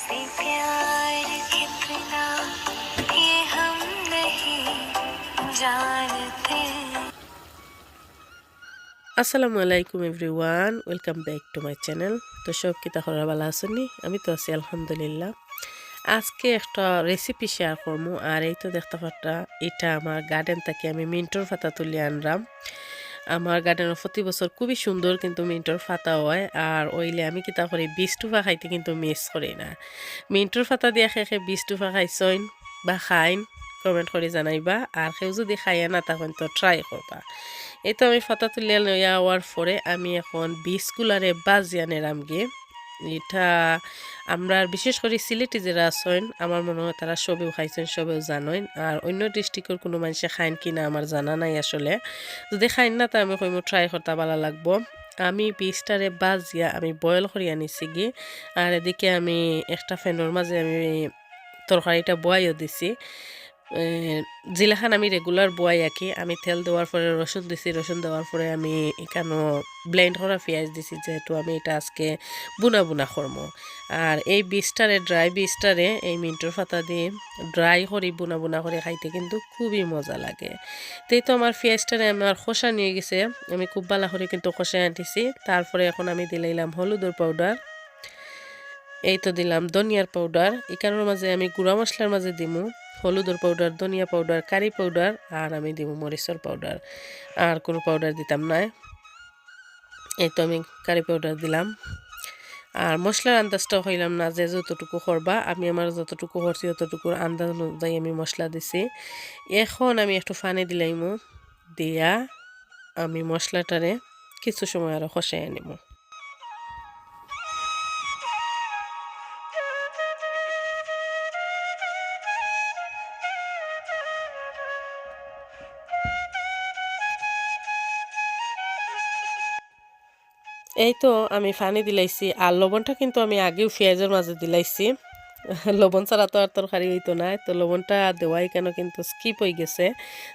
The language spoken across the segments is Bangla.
से प्यार कितना ये हम नहीं जानते। আসসালামু আলাইকুম everyone, welcome back to my channel. তো সব কি তাহলে ভালো আছেন? আমি তো আছি আলহামদুলিল্লাহ। আজকে একটা রেসিপি শেয়ার করবো। আর এই তো দেখতে পাচ্টা, এটা আমার গার্ডেন থেকে আমি মিন্টর পাতা তুলে আনলাম। আমার গার্ডেনে প্রতি বছর খুবই সুন্দর কিন্তু মিন্টর পাতা হয়। আর ওইলে আমি কিতা করি, বীজ টুফা খাইতে কিন্তু মিস করি না। মিন্টর পাতা দিয়া খেয়ে বীজ টুফা খাইছইন বা খাইন, কমেন্ট করে জানাইবা। আর কেউ যদি খাইয়া না তখন তো ট্রাই করবা। এই তো আমি পাতা তুলে লইয়া হওয়ার পরে আমি এখন বীজগুলারে বাজিয়া নেরাম গিয়ে। এটা আমরা বিশেষ করে সিলেটি যারা আছেন, আমার মনে হয় তারা সবেও খাইছেন, সবেও জানেন। আর অন্য ডিস্ট্রিক্টের কোনো মানুষে খাইন কিনা আমার জানা নাই আসলে। যদি খাইন না তা আমি কইম ট্রাই করতে ভালো লাগবো। আমি বীজটারে বাজিয়া আমি বয়েল করি আনিছি গিয়ে। আর এদিকে আমি একটা ফ্যানের মাঝে আমি তরকারিটা বয়াইও দিছি। জিলাখান আমি রেগুলার বয়াই আঁকি। আমি তেল দেওয়ার পরে রসুন দিছি, রসুন দেওয়ার পরে আমি এখানে ব্লেন্ড করা পেঁয়াজ দিছি, যেহেতু আমি এটা আজকে বুনা বুনা করবো। আর এই বীজটারে, ড্রাই বীজটারে এই মিন্টর পাতা দিয়ে ড্রাই করি বুনা বুনা করে খাইতে কিন্তু খুবই মজা লাগে। তাই তো আমার পেঁয়াজটারে আমার খোসা নিয়ে গেছে, আমি খুব ভালো করে কিন্তু খোসা আনতেছি। তারপরে এখন আমি দিলাম হলুদের পাউডার, এই তো দিলাম ধনিয়ার পাউডার। এখানের মাঝে আমি গুঁড়া মশলার মাঝে দিমু হলুদের পাউডার, ধনিয়া পাউডার, কারি পাউডার, আর আমি দিব মরিচের পাউডার। আর কোনো পাউডার দিতাম না। এই তো আমি কারি পাউডার দিলাম। আর মশলার আন্দাজটাও হইলাম না যে যতটুকু করবা, আমি আমার যতটুকু করছি ততটুকুর আন্দাজ অনুযায়ী আমি মশলা দিছি। এখন আমি একটু পানি দিলাইমু, দিয়া আমি মশলাটারে কিছু সময় আরও কষাই আনিমু। এই তো আমি পানি দিলাইছি। আর লবণটা কিন্তু আমি আগেও পেঁয়াজের মাঝে দিলাইছি। লবণ ছাড়া তো আর তরকারি হইতো না। তো লবণটা দেওয়াই কেন কিন্তু স্কিপ হয়ে গেছে।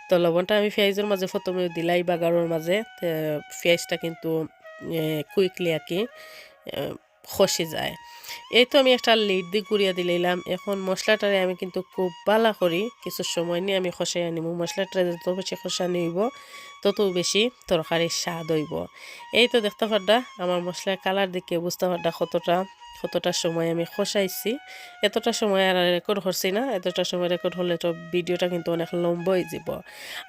তো লবণটা আমি পেঁয়াজের মাঝে প্রথমে দিলাই বাগারের মাঝে। পেঁয়াজটা কিন্তু কুইকলি আর কি খসে যায়। এই তো আমি একটা লিড দিয়ে গুঁড়িয়া দিলাম। এখন মশলাটারে আমি কিন্তু খুব ভালো করি কিছু সময় নিয়ে আমি খসাই আনিব। মশলাটারে যত বেশি খসা নিব তত বেশি তরকারির স্বাদ হইব। এই তো দেখতে পারডা আমার মশলার কালার দেখে বুঝতে পারডা কতটা সময় আমি খসাইছি। এতটা সময় আর রেকর্ড করছি না। এতটা সময় রেকর্ড হলে তো ভিডিওটা কিন্তু অনেক লম্বা হয়ে যাব।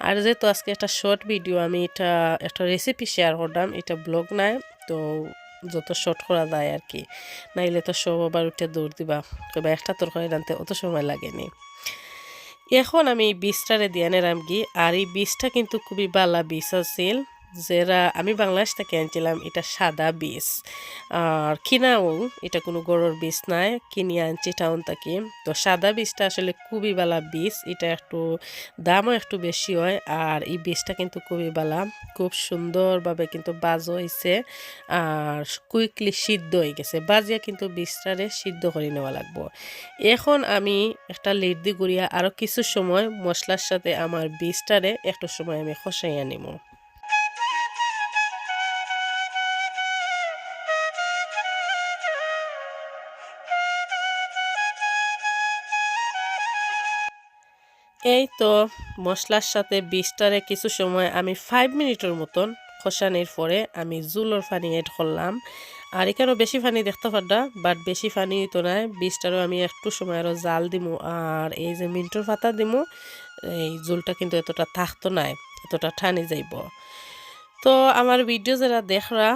আর যেহেতু আজকে একটা শর্ট ভিডিও, আমি এটা একটা রেসিপি শেয়ার করলাম, এটা ব্লগ নাই। তো যত শর্ট করা যায় আর কি, নাইলে তো সব আবার উঠে দৌড় দিবা, তবে একটা তরকারি রাঁধতে অত সময় লাগেনি। এখন আমি বীজটারে দিয়ে নেরাম গি। আর এই বীজটা কিন্তু খুবই বালা বীজ আছিল, যেটা আমি বাংলাদেশ থেকে আনছিলাম। এটা সাদা বীজ, আর কিনাও এটা কোনো গরুর বীজ নাই, কিনে আনছি টাউন থেকে। তো সাদা বীজটা আসলে খুবই বালা বীজ, এটা একটু দামও একটু বেশি হয়। আর এই বীজটা কিন্তু খুবই বালা, খুব সুন্দরভাবে কিন্তু বাজ হয়েছে। আর কুইকলি সিদ্ধ হয়ে গেছে। বাজিয়া কিন্তু বীজটারে সিদ্ধ করে নেওয়া লাগবো। এখন আমি একটা লিড দিয়ে গুড়িয়া আরও কিছু সময় মশলার সাথে আমার বীজটারে একটু সময় আমি খসাইয়া নিব। এই তো মশলার সাথে বীজটারে কিছু সময় আমি 5 মিনিটের মতন খসানির পরে আমি জুলোর পানি এড করলাম। আর এখানেও বেশি পানি দেখতে পারডা, বাট বেশি পানি তো নাই। বীজটারও আমি একটু সময় আরও জাল দিমু। আর এই যে মিন্টর পাতা দিমু, এই জুলটা কিন্তু এতটা থাকতো নাই, এতটা ঠানি যাইব। তো আমার ভিডিও যারা দেখরা,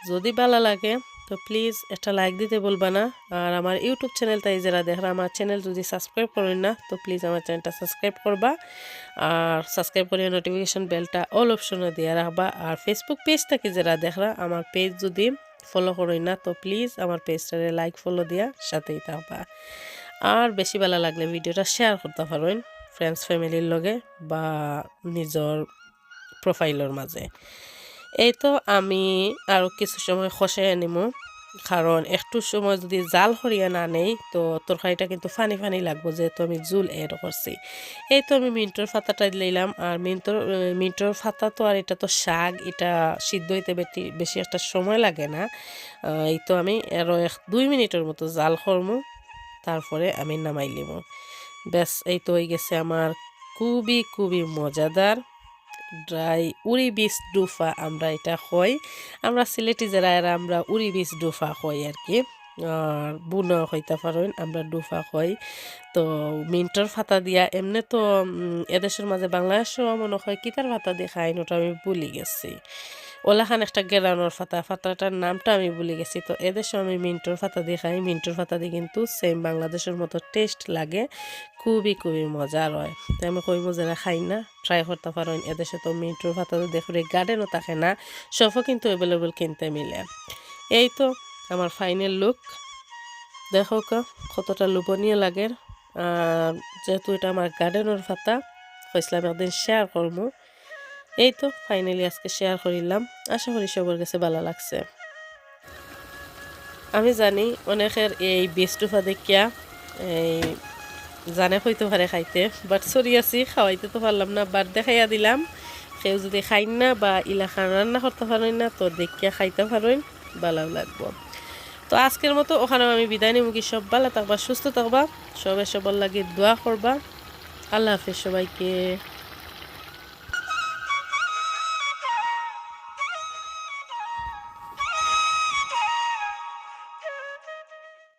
যদি ভালো লাগে তো প্লিজ একটা লাইক দিতে বলবা না। আর আমার ইউটিউব চ্যানেলটাই যারা দেখরা, আমার চ্যানেল যদি সাবস্ক্রাইব করেন না তো প্লিজ আমার চ্যানেলটা সাবস্ক্রাইব করবা। আর সাবস্ক্রাইব করে নোটিফিকেশন বেলটা অল অপশনে দিয়ে রাখবা। আর ফেসবুক পেজ থেকে যারা দেখরা, আমার পেজ যদি ফলো করেন না তো প্লিজ আমার পেজটারে লাইক ফলো দিয়া সাথেই থাকবা। আর বেশি ভালো লাগলে ভিডিওটা শেয়ার করতে পারেন ফ্রেন্ডস ফ্যামিলির লগে বা নিজের প্রোফাইলের মাঝে। এই তো আমি আরও কিছু সময় খসাই আনিমু, কারণ একটু সময় যদি জাল হরিয়া না নেই তো তরকারিটা কিন্তু ফানি ফানি লাগবো, যেহেতু আমি জুল এড করছি। এই তো আমি মিন্টর পাতাটা দিলাম। আর মিন্টর পাতা তো, আর এটা তো শাক, এটা সিদ্ধ হইতে বেশি একটা সময় লাগে না। এই তো আমি আরও 1-2 মিনিটের মতো জাল করমু। তারপরে আমি নামাই লিব। ব্যাস এই তো হয়ে গেছে আমার খুবই খুবই মজাদার ড্রাই উড়ি বীজ ডুফা আমরা এটা হই। আমরা সিলেটি যারা এরা আমরা উড়ি বীজ ডুফা হই আর কি। আর বুনো হইতে পারেন, আমরা ডুফা হই। তো মিন্টর ফাতা দিয়া এমনি তো এদেশের মাঝে বাংলাদেশও মনে হয় কিতার ফাতা দিয়ে খাই ওটা আমি ভুলে গেছি। ওলাখান একটা গেরানোর ফাতা, ফাতাটার নামটা আমি ভুলে গেছি। তো এদেশে আমি মিন্টর ফাতা দিয়ে খাই। মিন্টর ফাতা দিয়ে কিন্তু সেম বাংলাদেশের মতো টেস্ট লাগে, খুবই খুবই মজার হয়। তো আমি কইব যারা খাই না ট্রাই করতে পারেন। এদেশে তো মিন্টর ফাতা দেখে গার্ডেনও থাকে না, সবও কিন্তু অ্যাভেলেবল কিনতে মিলে। এই তো আমার ফাইনাল লুক, দেখো কতটা লোভনীয় লাগে। আর যেহেতু এটা আমার গার্ডেনের ফাতা, কইসলাম একদিন শেয়ার করবো। এই তো ফাইনালি আজকে শেয়ার করিলাম, আশা করি সবার কাছে ভালো লাগছে। আমি জানি অনেকের এই বেস্টুফা দেখিয়া এই জানে হইতে পারে খাইতে, বাট সরি আছি খাওয়াইতে তো পারলাম না, বাট দেখাইয়া দিলাম। কেউ যদি খাই না বা ইলাখান রান্না করতে পারেন না তো দেখিয়া খাইতে পারেন, ভালো লাগবো। তো আজকের মতো ওখানে আমি বিদায় নিব। কি সব ভালো থাকবা, সুস্থ থাকবা, সবাই সবার লাগে দোয়া করবা। আল্লাহ হাফেজ সবাইকে।